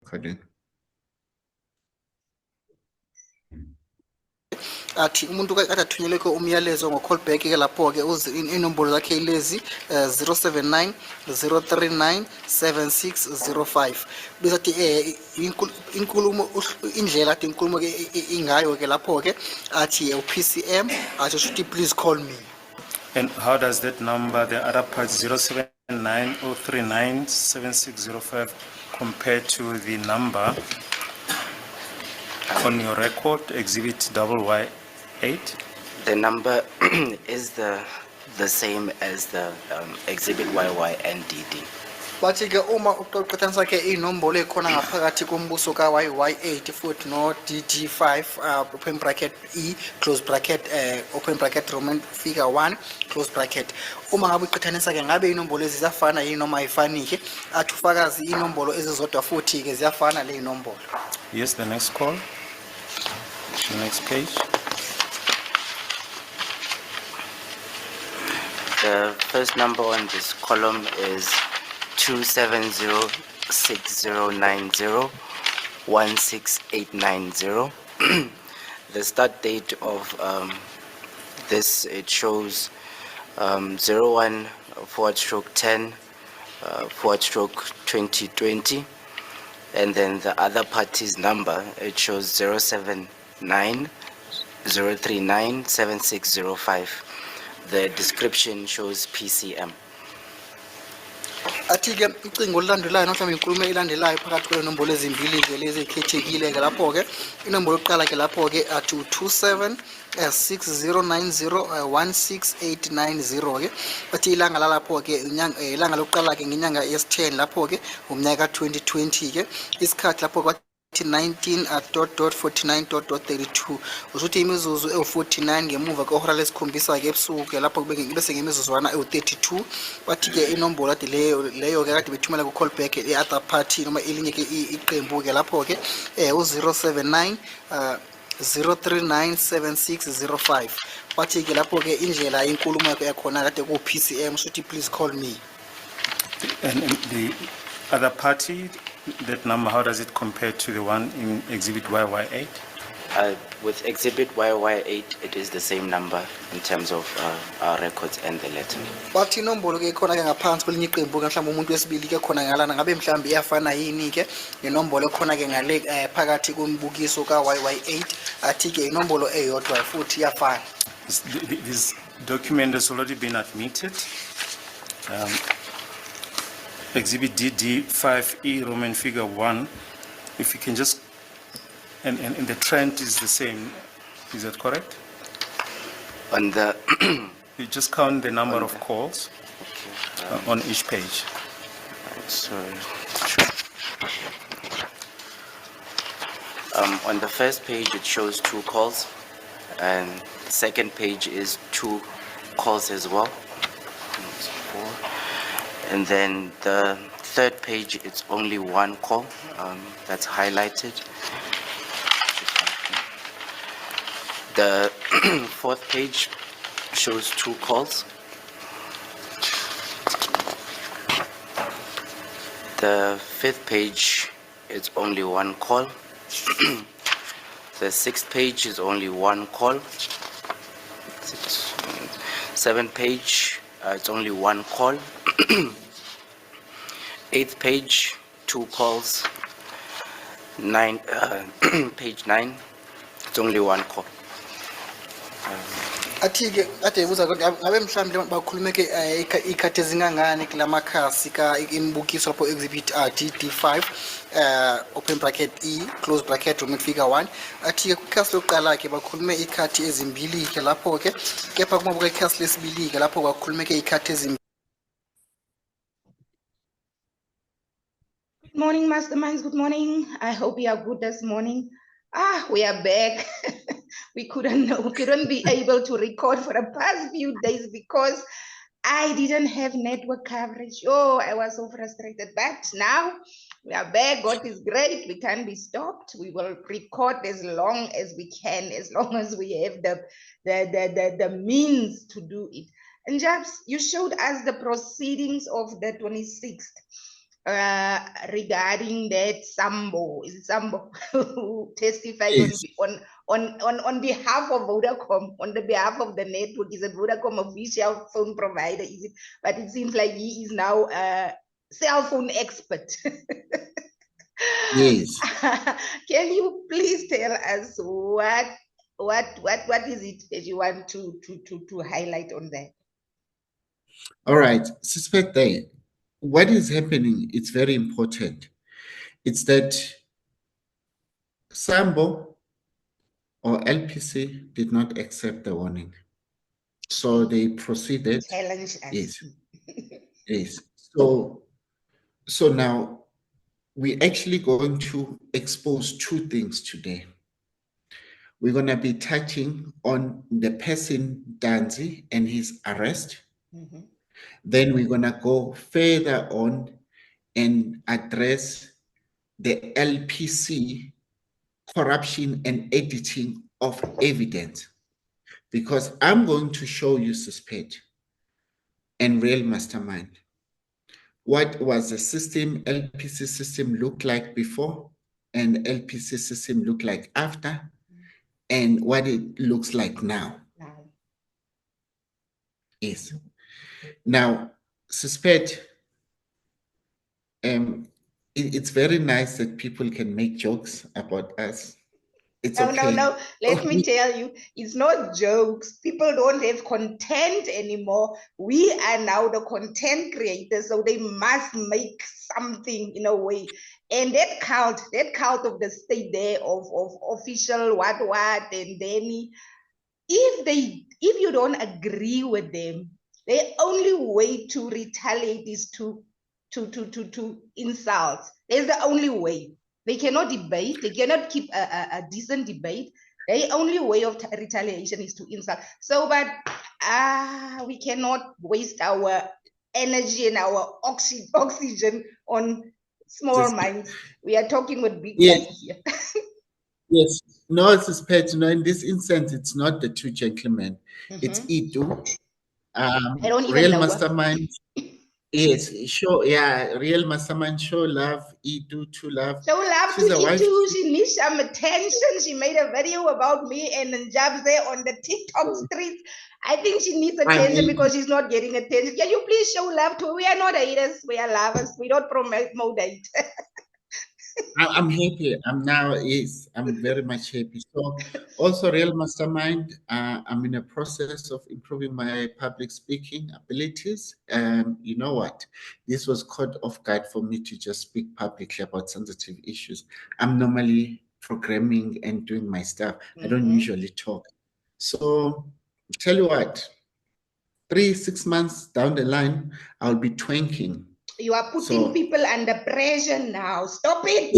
recording. Athi umuntu kade athunyelwe umyalezo ngo-callback ke lapho ke inombolo zakhe ilezi 079 039 7605 bese athi inkulumo indlela athi inkulumo ke ingayo ke lapho ke athi uPCM athi should please call me. And how does that number, the other part 079 039 7605, compare to the number on your record, exhibit YY8? The number is the same as the exhibit YY and DD. Bathi ke uma uqoqothanisa ke inombolo ekhona ngaphakathi kombuso ka YY8 futhi no DD5 open bracket E close bracket open bracket Roman figure 1 close bracket, uma ngabe uqhathanisa ke ngabe inombolo lezi ziyafana yini noma ayifani ke, athi ufakazi inombolo ezizodwa futhi ke ziyafana le inombolo. Yes, the next call. The next page. The first number on this column is 2706090168990. The start date of this, it shows 01/10/2020, and then the other party's number, it shows 079 039 7605. The description shows PCM. Athi ke icingo lilandelayo mhlawumbe inkulumo elandelayo phakathi kwenombolo ezimbili ke lezi ekhethekile ke lapho ke inombolo yokuqala ke lapho ke athi 27 6090168990 ke bathi ilanga lalapho ke ilanga lokuqala ke ngenyanga yes10 lapho ke umnyaka 2020 ke isikhathi lapho kwathi 19:49.32 usuthi imizuzu ewu49 ngemuva kwehora lesikhombisa ke ebusuku ke lapho bese ngemizuzwana ewu32. Bathi ke inombolo ade leyo ke kade bethumela ku callback other party noma elinye ke iqembu ke lapho ke u079 039 7605. Bathi ke lapho ke indlela inkulumo yakho yakhona kade ku PCM should please call me. And the other party, that number, how does it compare to the one in exhibit YY8? With exhibit YY8, it is the same number in terms of our records and the letter. Bathi inombolo ke khona ke ngaphansi kwelinye iqembu ke mhlawumbe umuntu wesibili ke khona ngalana ngabe mhlawumbe iyafana yini ke nenombolo khona ke ngale phakathi kombukiso ka YY8 athi ke inombolo eyodwa futhi iyafana. This document has already been admitted. Exhibit DD5E Roman figure 1, if you can just, and the trend is the same, is that correct? On the you just count the number of calls on each page. Sorry. On the first page it shows 2 calls, and the second page is 2 calls as well. And then the third page, it's only 1 call that's highlighted. The fourth page shows 2 calls. The fifth page, it's only 1 call. The sixth page is only 1 call. Seventh page, it's only 1 call. 8th page, 2 calls. Page 9, it's only 1 call. Athi ke ade buza ngabe mhlawumbe bakhulume ke ikhathi ezingangani kulamakhasi ka imbukiso lapho exhibit DD5 open bracket E close bracket Roman figure 1. Athi ke kukhasi lokuqala ke bakhulume ikhathi ezimbili ke lapho ke kepha kuma buka ikhasi lesibili ke lapho bakhulume ke ikhathi ezimbili. Good morning, masterminds. Good morning. I hope you are good this morning. We are back. we couldn't be able to record for the past few days because I didn't have network coverage. Oh, I was so frustrated. But now we are back. God is great. We can't be stopped. We will record as long as we can, as long as we have the means to do it. And Jabs, you showed us the proceedings of the 26th. regarding that Sambo, is it Sambo, who testified Yes. on behalf of Vodacom, on the behalf of the network. Is it Vodacom official phone provider? Is it? But it seems like he is now a cell phone expert. Yes. Can you please tell us what is it that you want to highlight on that? All right. Suspect that what is happening, it's very important. It's that Sambo or LPC did not accept the warning. So they proceeded. Challenge us. Yes. Yes. So now we're actually going to expose two things today. We're going to be touching on the person Danzi and his arrest. Mhm. Then we're going to go further on and address the LPC corruption and editing of evidence. Because I'm going to show you, Suspect, and Real Mastermind, what was the system, LPC system look like before, and LPC system look like after, and what it looks like now. Now. Yes. Now, Suspect, it's very nice that people can make jokes about us. It's No, okay. no. Let me tell you, it's not jokes. People don't have content anymore. We are now the content creators, so they must make something in a way. And that cult of the state there of official what, and then if you don't agree with them, the only way to retaliate is to insult. There's the only way. They cannot debate. They cannot keep a decent debate. The only way of retaliation is to insult. So, but we cannot waste our energy and our oxygen on small minds. We are talking with big Yes. guys here. Yes. No, Suspect, in this instance, it's not the two gentlemen. It's Itu. I don't even Real know. Mastermind. Yes, show, yeah, Real Mastermind, show love, Itu, to love. Show love She's to a wife. Itu. She needs some attention. She made a video about me and Njabs there on the TikTok streets. I think she needs attention because she's not getting attention. Can you please show love to her? We are not haters. We are lovers. We don't promote hate. I'm happy. I'm very much happy. So, also, Real Mastermind, I'm in a process of improving my public speaking abilities. You know what? This was caught off guard for me to just speak publicly about sensitive issues. I'm normally programming and doing my stuff. I don't usually talk. So, tell you what, 3-6 months down the line, I'll be twanking. You are putting people under pressure now. Stop it.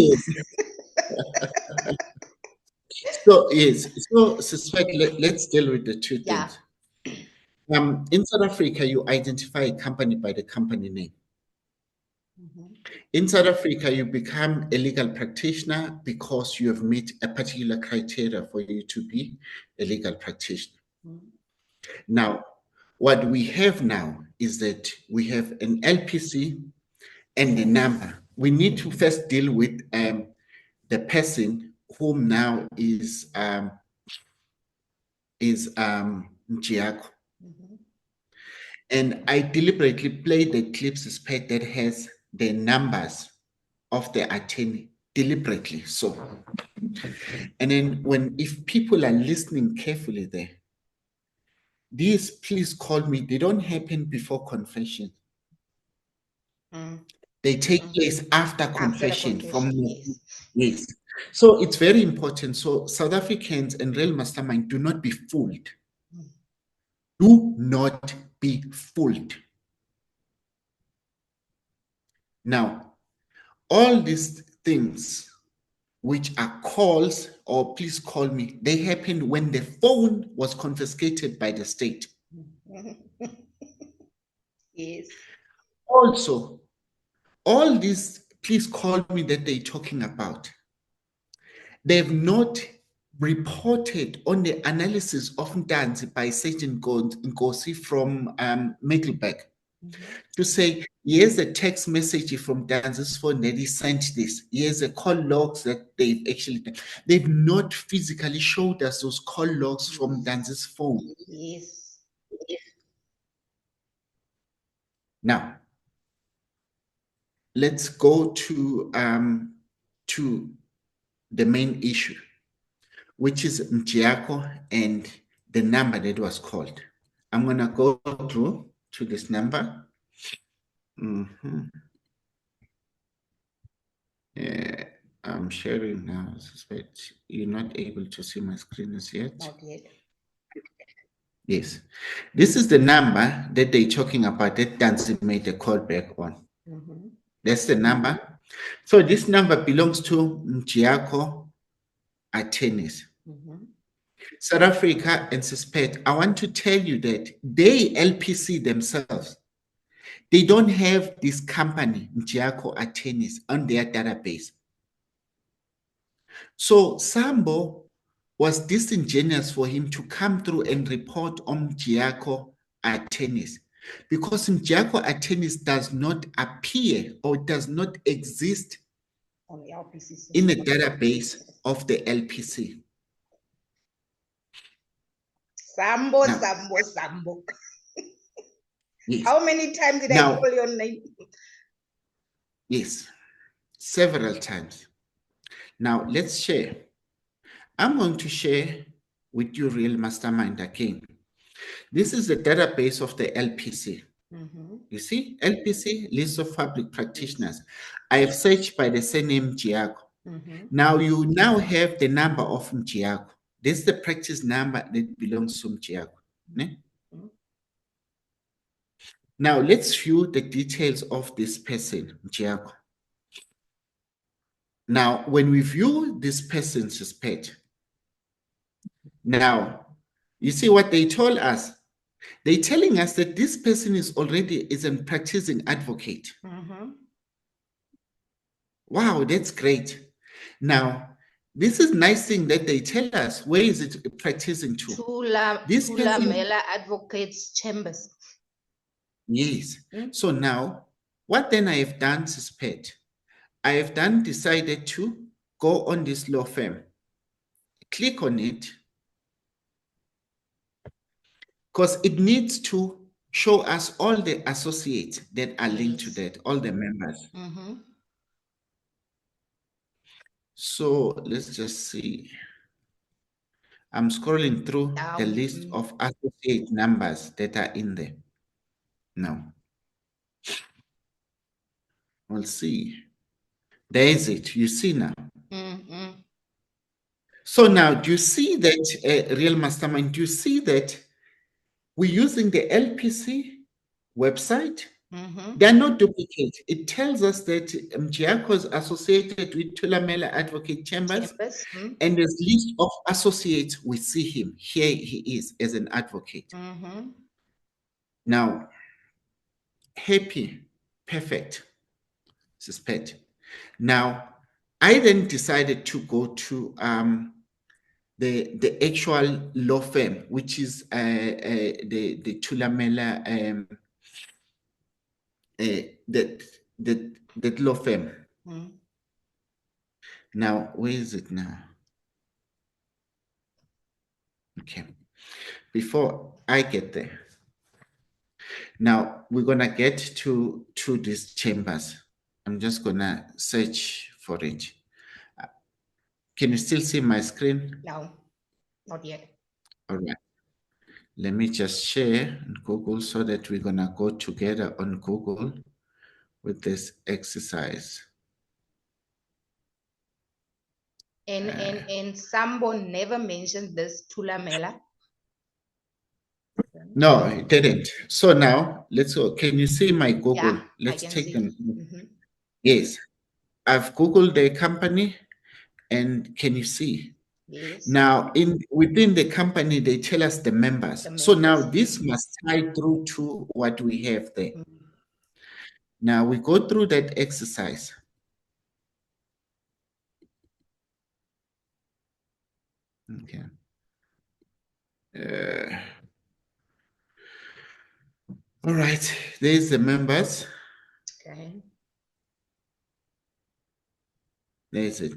Yes. So, Suspect, let's deal with the two things. In South Africa, you identify a company by the company name. In South Africa, you become a legal practitioner because you have met a particular criteria for you to be a legal practitioner. Now, what we have now is that we have an LPC and the number. We need to first deal with the person whom now is Njiako. And I deliberately played the clips that has the numbers of the attorney deliberately. So, and then if people are listening carefully there, these please call me, they don't happen before confession. They take place after confession. Yes. So it's very important. So South Africans and Real Mastermind, do not be fooled. Do not be fooled. Now, all these things which are calls or please call me, they happened when the phone was confiscated by the state. Yes. Also, all these please call me that they're talking about, they've not reported on the analysis of Ntanzi by Sergeant Nkosi from Middelburg. to say, here's a text message from Dan's phone that he sent this. Here's a call logs that they've actually done. They've not physically showed us those call logs from Dan's phone. Yes. Now, let's go to the main issue, which is Mjiako and the number that was called. I'm gonna go through to this number. I'm sharing now. I suspect you're not able to see my screen as yet. Not yet. Yes. This is the number that they're talking about that Dancy made a call back on. That's the number. So this number belongs to Mjiako Atenis. South Africa and Suspect, I want to tell you that they, LPC themselves, they don't have this company, Mjiako Atenis, on their database. So Sambo was disingenuous for him to come through and report on Mjiako Atenis, because Mjiako Atenis does not appear or does not exist On the LPC. in the database of the LPC. Sambo, Now- Sambo, Sambo. Yes. How many times did Now- I call your name? Yes, several times. Now let's share. I'm going to share with you Real Mastermind again. This is the database of the LPC. You see, LPC, list of public practitioners. I have searched by the surname Mjiako. Now you now have the number of Mjiako. This is the practice number that belongs to Mjiako. Ne? Now let's view the details of this person, Mjiako. Now, when we view this person's page, now you see what they told us. They're telling us that this person is a practicing advocate. Wow, that's great. Now, this is nice thing that they tell us. Where is it practicing to? This person- Thulamela Advocates Chambers. Yes. So now, what then I have done, Suspect, I have then decided to go on this law firm, click on it, because it needs to show us all the associates that are linked to that, all the members. So let's just see. I'm scrolling through the list of associate numbers that are in there. Now, we'll see. There is it. You see now. So now, do you see that, Real Mastermind, do you see that we're using the LPC website? They're not duplicate. It tells us that Mjiako is associated with Thulamela Advocate Chambers, and there's list of associates. We see him. Here he is as an advocate. Now, happy, perfect, Suspect. Now, I then decided to go to the actual law firm, which is the Thulamela that law firm. Now, where is it now? Okay. Before I get there, now we're gonna get to these chambers. I'm just gonna search for it. Can you still see my screen? No, not yet. All right. Let me just share on Google so that we're gonna go together on Google with this exercise. And Sambo never mentioned this Thulamela. No, it didn't. So now let's go. Can you see my Google? Yeah, Let's I can take see. them. Yes, I've Googled the company, and can you see? Yes. Now, within the company, they tell us the members. So now this must tie through to what we have there. Now we go through that exercise. Okay. All right, there's the members. Okay. There's it.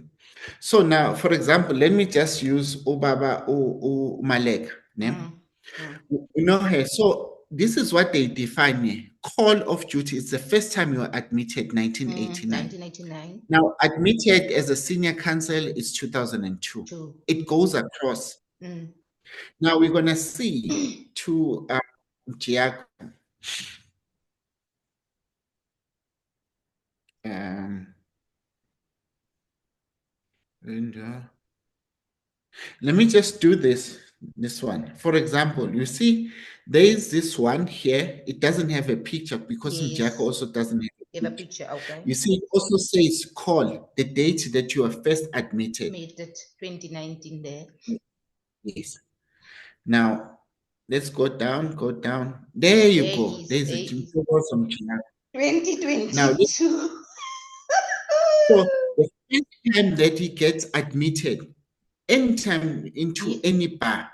So now, for example, let me just use Ubaba Malek name. You know her. So this is what they define me. Call of duty. It's the first time you were admitted, 1989. 1989. Now, admitted as a senior counsel is 2002. Two. It goes across. Now we're gonna see to Giaco. Let me just do this one. For example, you see, there is this one here. It doesn't have a picture because Yes. Jack also doesn't have Give a picture, okay. You see, it also says call the date that you were first admitted. Made it 2019 there. Yes. Now, let's go down, go down. There you There go. is, There's there a is. 2022. 2022. So the first time that he gets admitted, anytime into any bar,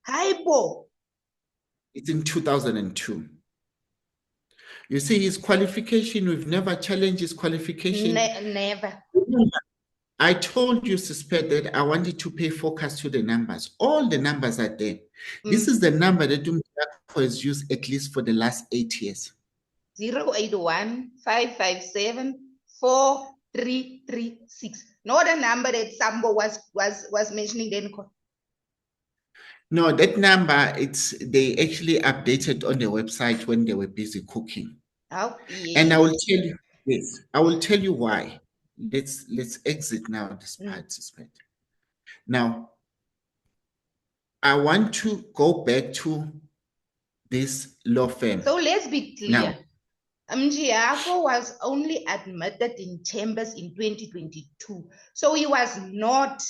Hypo. it's in 2002. You see his qualification, we've never challenged his qualification. Never. I told you, suspect that I wanted to pay focus to the numbers. All the numbers are there. This is the number that Umjako has used at least for the last 8 years. 081 557 4336. Not a number that Sambo was mentioning then. No, that number, they actually updated on the website when they were busy cooking. Oh, yes. And I will tell you, yes, I will tell you why. Let's exit now this participant. Now, I want to go back to this law firm. So let's be clear. Now, Mjiako was only admitted in chambers in 2022. So he was not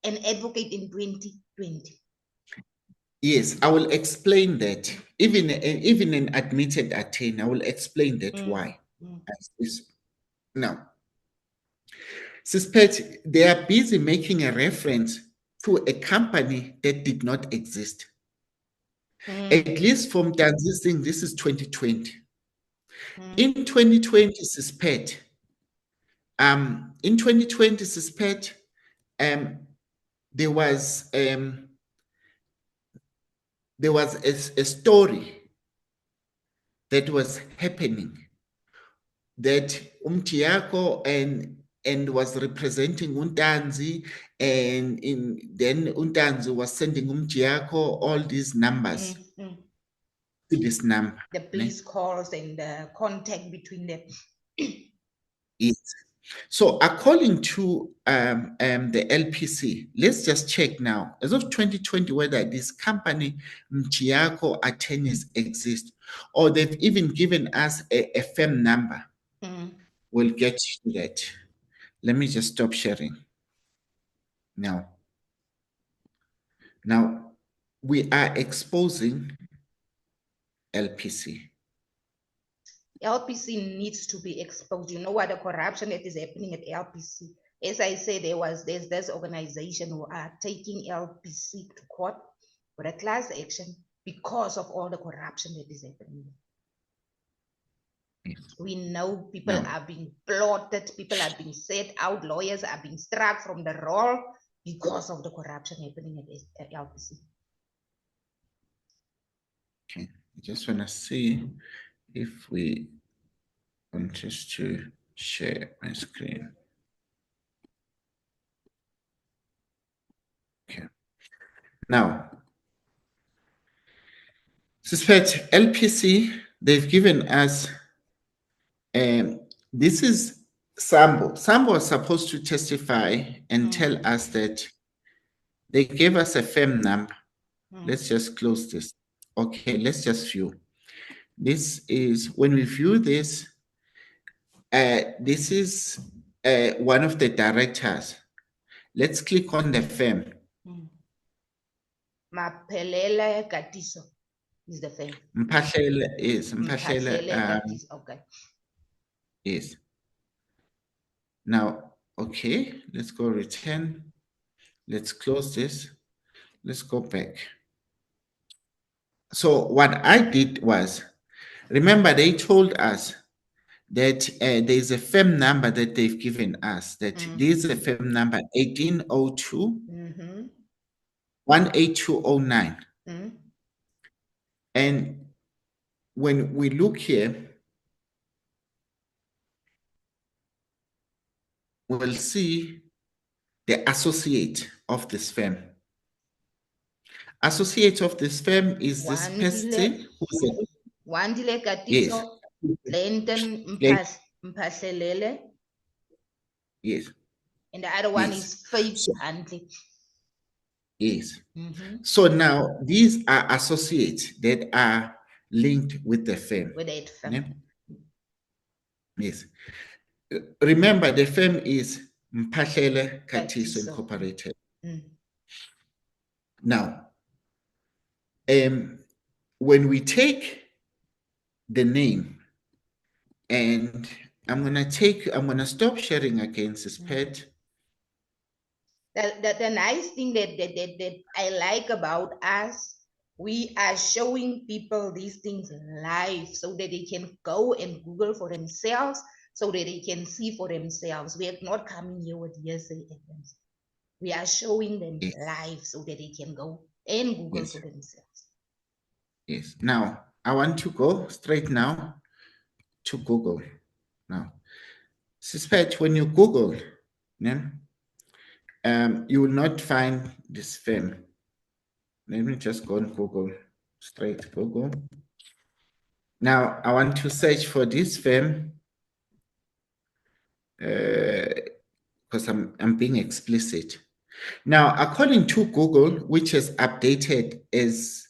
an advocate in 2020. Yes, I will explain that. Even an admitted attorney, I will explain that why. Now, suspect they are busy making a reference to a company that did not exist. At least from Tanzania, this is 2020. In 2020, suspect. In 2020, suspect. There was a story that was happening that Umtiako and was representing Untanzi, and then Untanzi was sending Umtiako all these numbers to this number. The police calls and the contact between them. Yes. So according to the LPC, let's just check now, as of 2020, whether this company Mchiako attorneys exist, or they've even given us a firm number. We'll get to that. Let me just stop sharing. Now, we are exposing LPC. LPC needs to be exposed. You know what the corruption that is happening at LPC. As I said, there's this organization who are taking LPC to court for a class action because of all the corruption that is happening. We know people are being plotted, people are being set out, lawyers are being struck from the roll because of the corruption happening at LPC. Okay, I just want to see if we want just to share my screen. Okay. Now, suspect LPC, they've given us, this is Sambo. Sambo was supposed to testify and tell us that they gave us a firm number. Let's just close this. Okay, let's just view. This is, when we view this, this is one of the directors. Let's click on the firm. Maphelele Katiso is the firm. Mphahlele is Maphelele Katiso, okay. Yes. Now, okay, let's go return. Let's close this. Let's go back. So what I did was, remember they told us that there's a firm number that they've given us, that this is a firm number 1802 Mm-hmm. 18209. Mm-hmm. And when we look here, we'll see the associate of this firm. Associate of this firm is this person who's a, Wandile yes, Katiso, Clinton Mphahlelele, yes, and the other one yes. is Faith So, Huntley. yes. Mm-hmm. So now these are associates that are linked with the firm. With that firm. Yeah? Yes. Remember, the firm is Mphahlele Katiso Katiso. Incorporated. Mm. Now, when we take the name, and I'm gonna stop sharing again, Sispet. The nice thing that I like about us, we are showing people these things live so that they can go and Google for themselves, so that they can see for themselves. We are not coming here with hearsay evidence. We are showing them Yes. live so that they can go and Google Yes. for themselves. Yes. Now, I want to go straight now to Google. Now, Suspect when you Google, yeah, you will not find this firm. Let me just go on Google, straight Google. Now, I want to search for this firm because I'm being explicit. Now, according to Google, which is updated as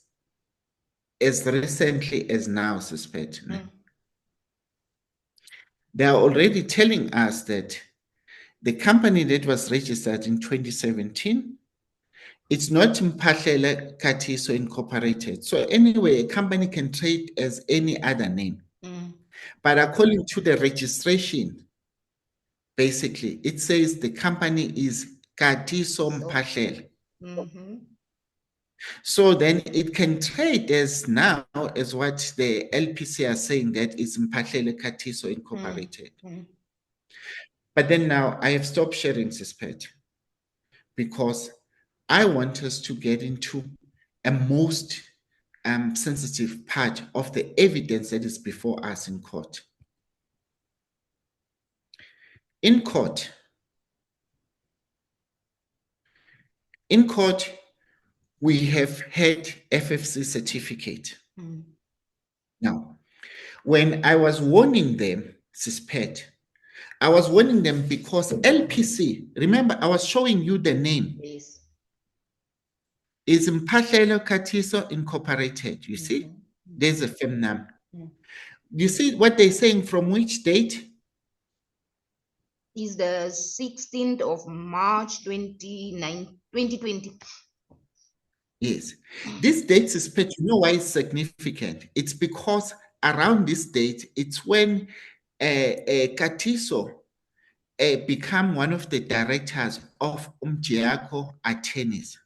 recently as now, Suspect, they are already telling us that the company that was registered in 2017, it's not Mphahlele Katiso Incorporated. So anyway, a company can trade as any other name. But according to the registration, basically, it says the company is Katiso Mphahlele. So then it can trade as now as what the LPC are saying, that is Mphahlele Katiso Incorporated. But then now I have stopped sharing Suspect because I want us to get into a most sensitive part of the evidence that is before us in court. In court, we have had FFC certificate. Now, when I was warning them, Suspect, I was warning them because LPC, remember I was showing you the name. Yes. Is Mphahlele Katiso Incorporated. You see, there's a firm name. You see what they're saying from which date? Is the 16th of March 2020. Yes. This date is, you know why it's significant? It's because around this date, it's when Katiso become one of the directors of Mjako Attorneys.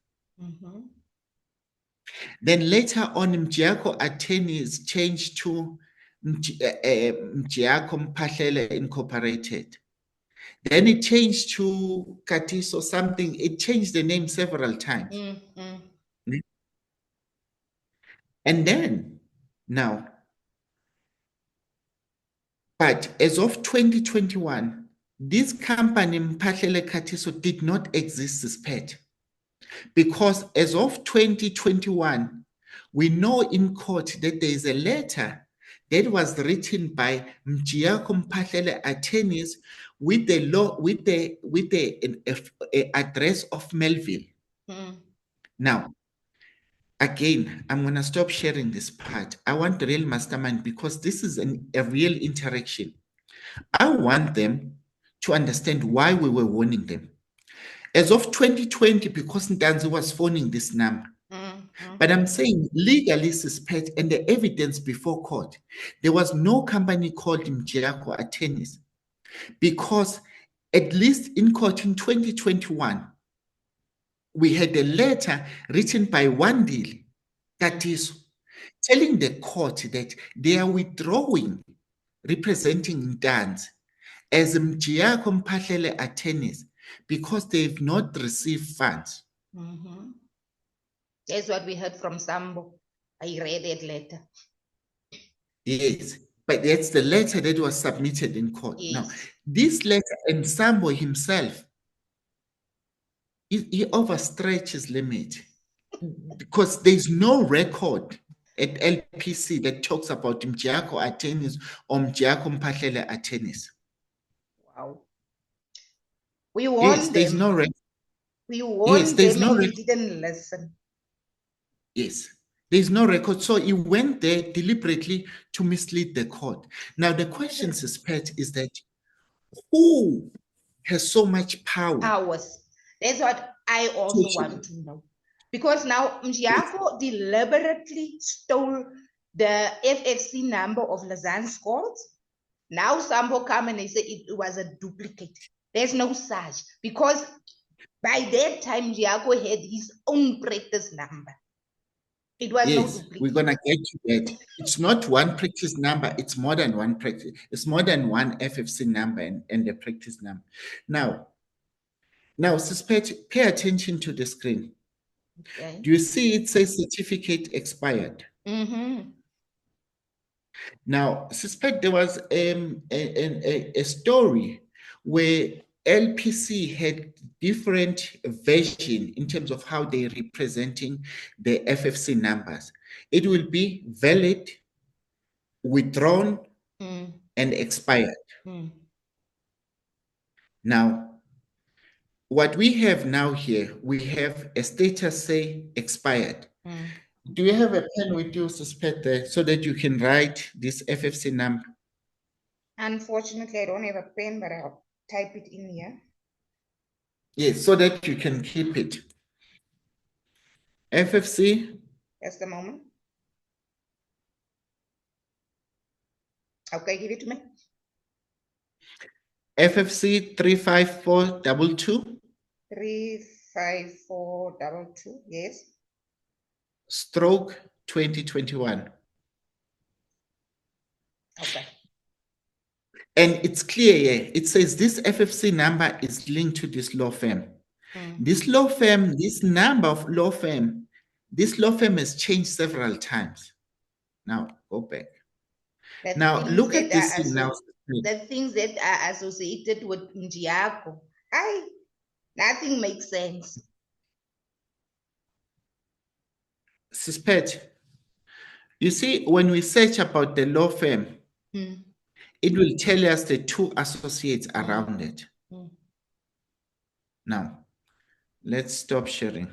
Then later on, Mjako Attorneys changed to Mjako Mphahlele Incorporated. Then it changed to Katiso something. It changed the name several times. And then now, but as of 2021, this company Mphahlele Katiso did not exist as PET, because as of 2021, we know in court that there is a letter that was written by Mjako Mphahlele Attorneys with the law, with the address of Melville. Now, again, I'm going to stop sharing this part. I want the real mastermind because this is a real interaction. I want them to understand why we were warning them. As of 2020, because Ntanzi was phoning this number. But I'm saying legally suspect, and the evidence before court, there was no company called Mjako Attorneys, because at least in court in 2021, we had a letter written by Wandile Katiso telling the court that they are withdrawing representing Ntanzi as Mjiyako Mphahlele attorneys because they've not received funds. Mhm. That's what we heard from Sambo. I read that letter. Yes, but that's the letter that was submitted in court. Now, Yes. this letter and Sambo himself, he overstretched his limit because there's no record at LPC that talks about Mjiyako attorneys or Mjiyako Mphahlele attorneys. Wow. We warned Yes, there's them. no record. We Yes, warned there's them no and they record. didn't listen. Yes, there's no record. So he went there deliberately to mislead the court. Now, the question, Suspect, is that who has so much power? Hours. That's what I also Social. want to know. Because now Mjiyako deliberately stole the FFC number of Lazan's calls. Now Sambo come and they say it was a duplicate. There's no such. Because by that time, Mjiyako had his own practice number. It was no Yes, duplicate. we're gonna get to that. It's not one practice number, it's more than one practice. It's more than one FFC number and the practice number. Now, Suspect, pay attention to the screen. Okay. Do you see it says certificate expired? Mm-hmm. Now, Suspect, there was a story where LPC had different version in terms of how they're representing the FFC numbers. It will be valid, withdrawn, and expired. Now, what we have now here, we have a status say expired. Do you have a pen with you, Suspect, there, so that you can write this FFC number? Unfortunately, I don't have a pen, but I'll type it in here. Yes, so that you can keep it. FFC. Just a moment. Okay, give it to me. FFC 35422. 35422, yes. Stroke 2021. Okay. And it's clear here. It says this FFC number is linked to this law firm. This law firm, this number of law firm, this law firm has changed several times. Now, go back. Now, look at this thing now. The things that are associated with Mjiyako, nothing makes sense. Suspect, you see, when we search about the law firm, it will tell us the two associates around it. Now, let's stop sharing.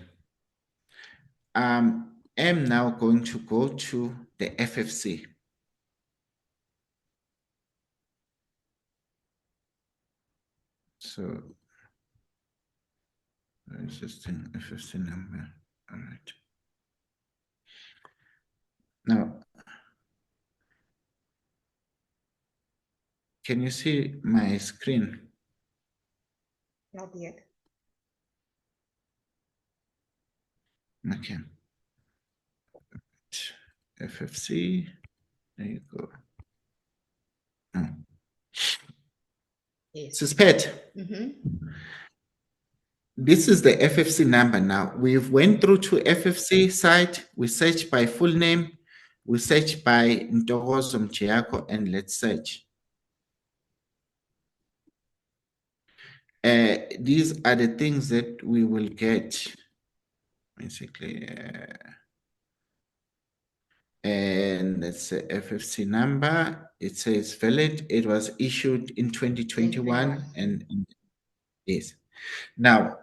I'm now going to go to the FFC. So, existing FFC number. All right. Now, can you see my screen? Not yet. Okay. FFC. There you go. Yes. Suspect. This is the FFC number now. We've went through to FFC site. We search by full name. We search by Ntokozo Mjiyako, and let's search. These are the things that we will get, basically. And that's the FFC number. It says valid. It was issued in 2021. And yes. Now,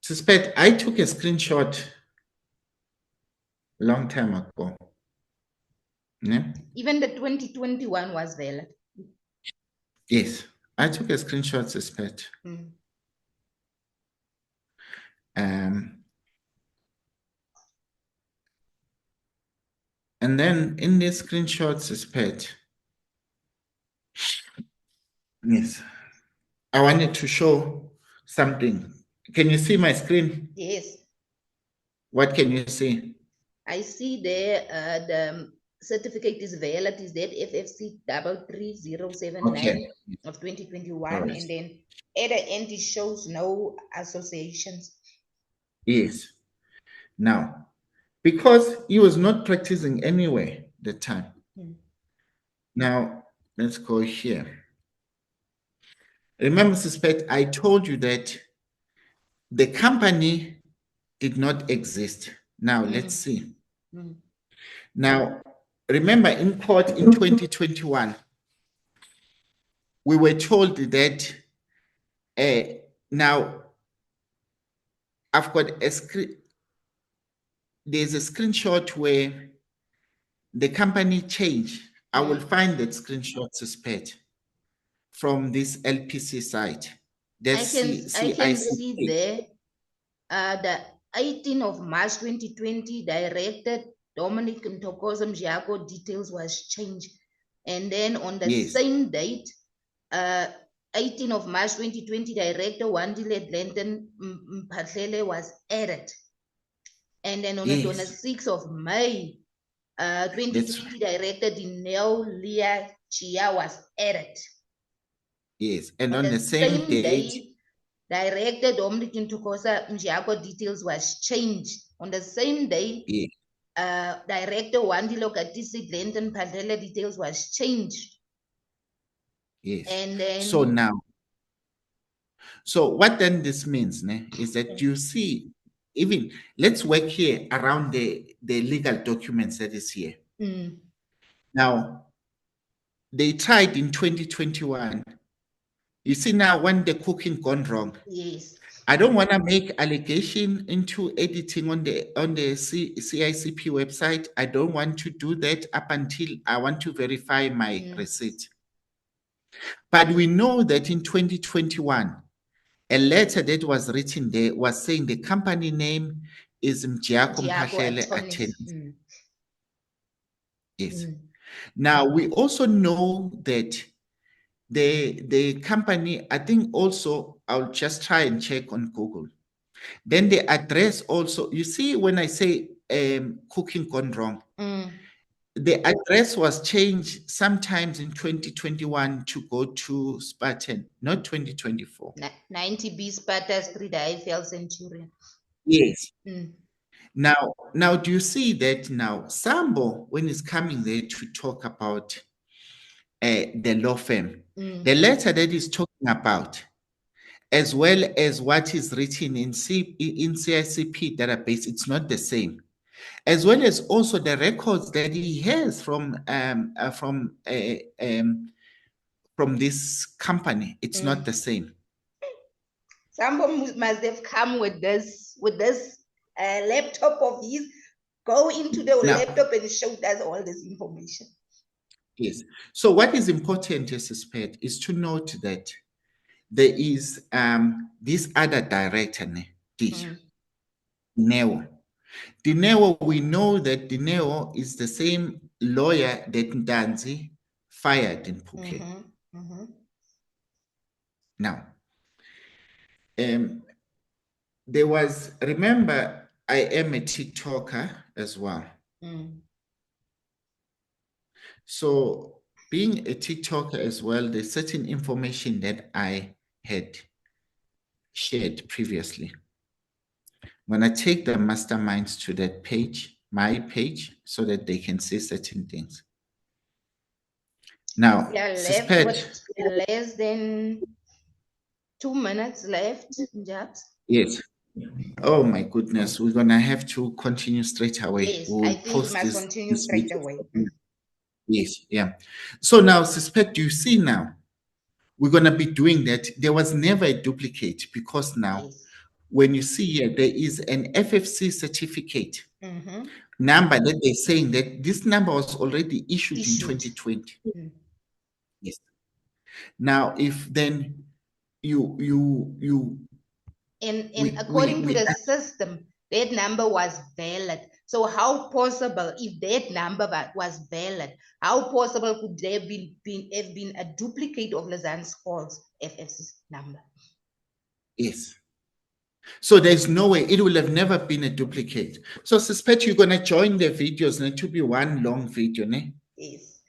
Suspect, I took a screenshot a long time ago. Yeah? Even the 2021 was valid. Yes, I took a screenshot, Suspect. And then in this screenshot, Suspect, yes, I wanted to show something. Can you see my screen? Yes. What can you see? I see there the certificate is valid, is that FFC 33079 Okay. of 2021, All right. and then at the end it shows no associations. Yes. Now, because he was not practicing anyway the time. Now, let's go here. Remember, suspect, I told you that the company did not exist. Now, let's see. Now, remember in court in 2021, we were told that now I've got a screen. There's a screenshot where the company changed. I will find that screenshot, suspect, from this LPC site. I can see there the 18th of March 2020 directed Dominic Ntokozo Mjako details was changed, and then on the same date 18th of March 2020 director Wandile Glenton Mphahlele was added, and then on the 26th of May 2020 director Dineo Leah Chia was added. Yes, and on the same day, Director Dominic Ntokozo Mjako details was changed. On the same day, Director Wandile Gatisi Glenton Mphahlele details was changed. Yes. And then so what then this means is that you see, even let's work here around the legal documents that is here. Now, they tried in 2021. You see now when the cooking gone wrong. Yes. I don't want to make allegation into editing on the CICP website. I don't want to do that up until I want to verify my receipt. But we know that in 2021, a letter that was written there was saying the company name is Mjako Mphahlele Attorneys. Yes. Now we also know that the company, I think also, I'll just try and check on Google. Then the address also, you see, when I say cooking gone wrong, the address was changed sometimes in 2021 to go to Spartan, not 2024. 90B Sparta Street, IFL Centurion. Yes. Now, do you see that now? Sambo, when he's coming there to talk about the law firm, the letter that he's talking about, as well as what is written in CICP database, it's not the same. As well as also the records that he has from this company, it's not the same. Someone must have come with this laptop of his, go into the laptop and show us all this information. Yes. So what is important, as suspect, is to note that there is this other director, Dineo. Dineo, we know that Dineo is the same lawyer that Ndanzi fired in Phuket. Now, there was, remember, I am a TikToker as well. So being a TikToker as well, there's certain information that I had shared previously. I'm going to take the masterminds to that page, my page, so that they can see certain things. Now, less than 2 minutes left, Japs. Yes. Oh my goodness, we're going to have to continue straight away. Yes, I think we must continue straight away. Yes, yeah. So now, suspect, you see now, we're going to be doing that. There was never a duplicate because now, when you see here, there is an FFC certificate number that they're saying that this number was already issued. In 2020. Yes. Now, if then according to the system, that number was valid. So how possible, if that number was valid, how possible could there have been a duplicate of Lazan's false FFC number? Yes. So there's no way, it will have never been a duplicate. So suspect you're gonna join the videos, and it to be one long video, ne? Yes.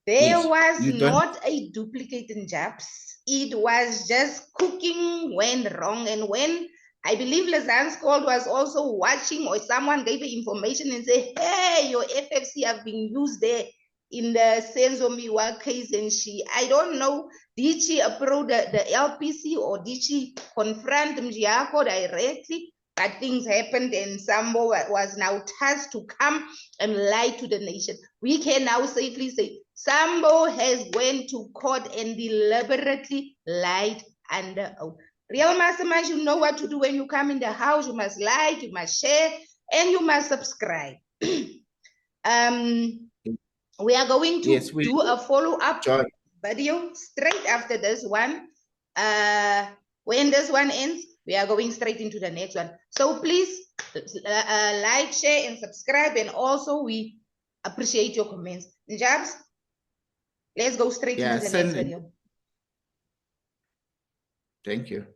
There Yes, was you don't- not a duplicate in Japs. It was just cooking went wrong. And when I believe Lazan's call was also watching, or someone gave her information and said, hey, your FFC have been used there in the Senzo Miwa case, and I don't know, did she approach the LPC or did she confront Mjiako directly? But things happened and Sambo was now tasked to come and lie to the nation. We can now safely say Sambo has went to court and deliberately lied under oath. Real masterminds, you know what to do when you come in the house. You must like, you must share, and you must subscribe. We are going to do a follow-up video straight after this one. When this one ends, we are going straight into the next one. So please like, share, and subscribe. And also, we appreciate your comments. Jabs, let's go straight into the next video. Thank you.